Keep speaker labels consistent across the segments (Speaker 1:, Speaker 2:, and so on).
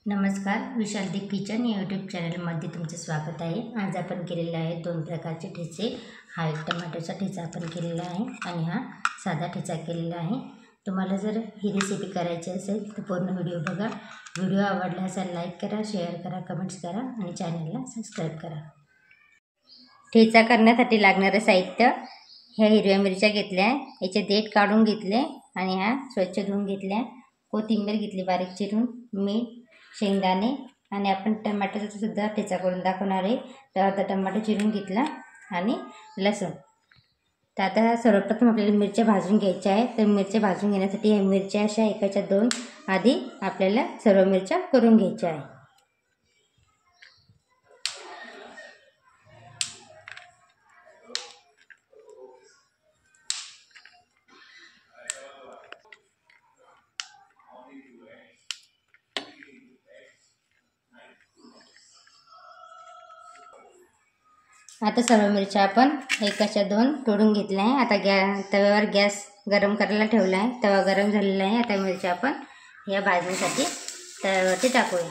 Speaker 1: नमस्कार, विशाल दी किचन या यूट्यूब चॅनलमध्ये तुमचे स्वागत आहे। आज आपण केलेले आहे दोन प्रकारचे ठेचे। हा एक टमाटरचा ठेचा आपण केलेला आहे आणि हा साधा ठेचा केलेला आहे। तुम्हाला जर ही रेसिपी करायची असेल तर पूर्ण व्हिडिओ बघा। व्हिडिओ आवडला असेल लाईक करा, शेअर करा, कमेंट्स करा आणि चॅनलला सबस्क्राइब करा। ठेचा करण्यासाठी लागणारे साहित्य ह्या हिरव्या मिरच्या घेतल्या, याचे देठ काढून घेतले आणि ह्या स्वच्छ धुवून घेतल्या। कोथिंबीर घेतली बारीक चिरून, मीठ, शेंगदाणे आणि आपण टमाटरचा सुद्धा ठेचा करून दाखवणार आहे। तर आता टमाटर चिरून घेतला आणि लसूण। तर आता सर्वप्रथम आपल्याला मिरच्या भाजून घ्यायच्या आहे। तर मिरच्या भाजून घेण्यासाठी ह्या मिरच्या अशा एकाच्या दोन आधी आपल्याला सर्व मिरच्या करून घ्यायच्या आहे। आता सर्व मिरच्या आपण एकाच्या दोन तोडून घेतल्या आहे। आता तव्यावर गॅस गरम करायला ठेवला आहे। तवा गरम झालेला आहे। आता मिरच्या आपण या भाजण्यासाठी तव्यावरती टाकूया।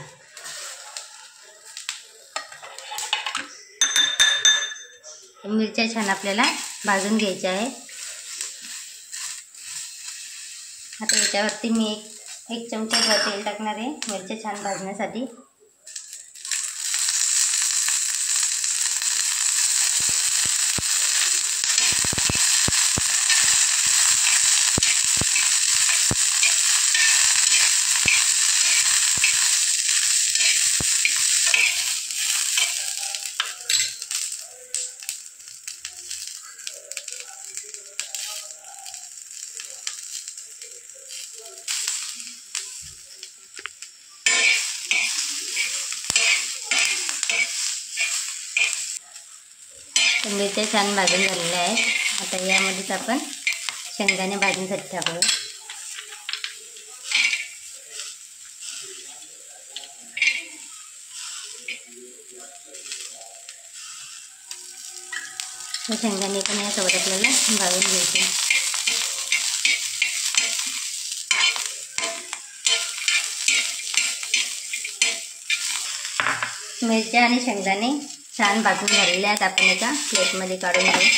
Speaker 1: मिरच्या छान आपल्याला भाजून घ्यायच्या आहे। आता याच्यावरती मी एक चमचा तेल टाकणार आहे मिरच्या छान भाजण्यासाठी। मिरच्या छान भाजून झालेल्या आहेत। आता यामध्येच आपण शेंगदाणे भाजण्यासाठी टाकूया। शेंगदाणे पण यासोबत आपल्याला भाजून घ्यायचे। मिरच्या आणि शेंगदाणे छान भाजून झालेले आहेत। आपण एका प्लेटमध्ये काढून घेऊ।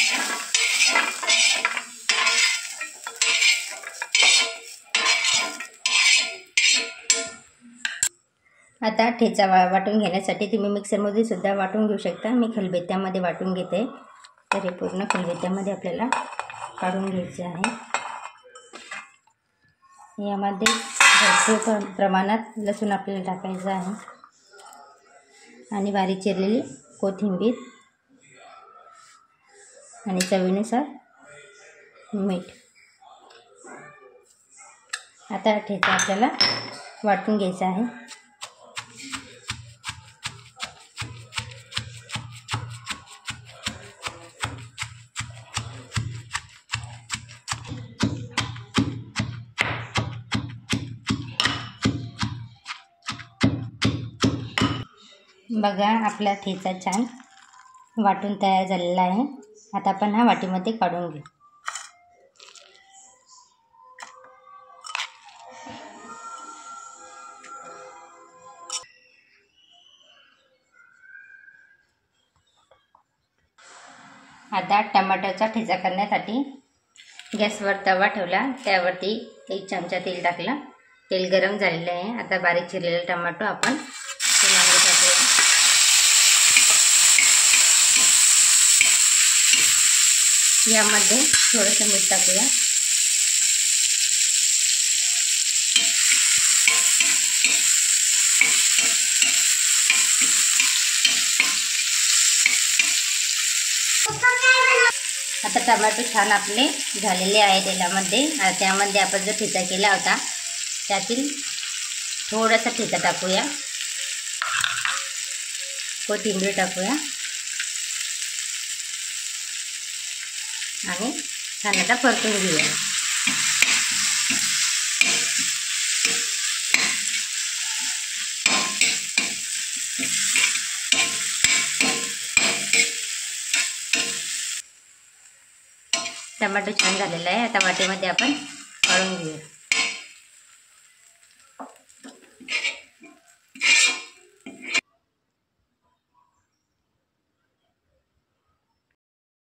Speaker 1: आता ठेचा वाटून घेण्यासाठी तुम्ही मिक्सरमध्ये सुद्धा वाटून घेऊ शकता। मी खलबत्त्यामध्ये वाटून घेते। तर हे पूर्ण खलबत्त्यामध्ये आपल्याला काढून घ्यायचे आहे। यामध्ये भरपूर प्रमाणात लसूण आपल्याला टाकायचं आहे आणि बारीक चिरलेली कोथिंबीर आणि चवीनुसार मीठ। आता ठेचा आपल्याला वाटून घ्यायचा आहे। बघा आपला ठेचा छान वाटून तयार झालेला आहे। आता आपण हा वाटीमध्ये काढून घेऊ। आता टमाटरचा ठेचा करण्यासाठी गॅसवर तवा ठेवला, त्यावरती एक चमचा तेल टाकला। तेल गरम झालेलं आहे। आता बारीक चिरलेले टमाटो आपण तेलामध्ये टाकूया। यामध्ये थोडंसं मीठ टाकूया। आता टमाटो छान आपले झालेले आहे तेलामध्ये। त्यामध्ये आपण जो ठेचा केला होता त्यातील थोडासा ठेचा टाकूया, कोथिंबीर टाकूया आणि छान आता परतून घेऊया। टमाटो छान झालेला आहे। आता वाटीमध्ये आपण काढून घेऊया।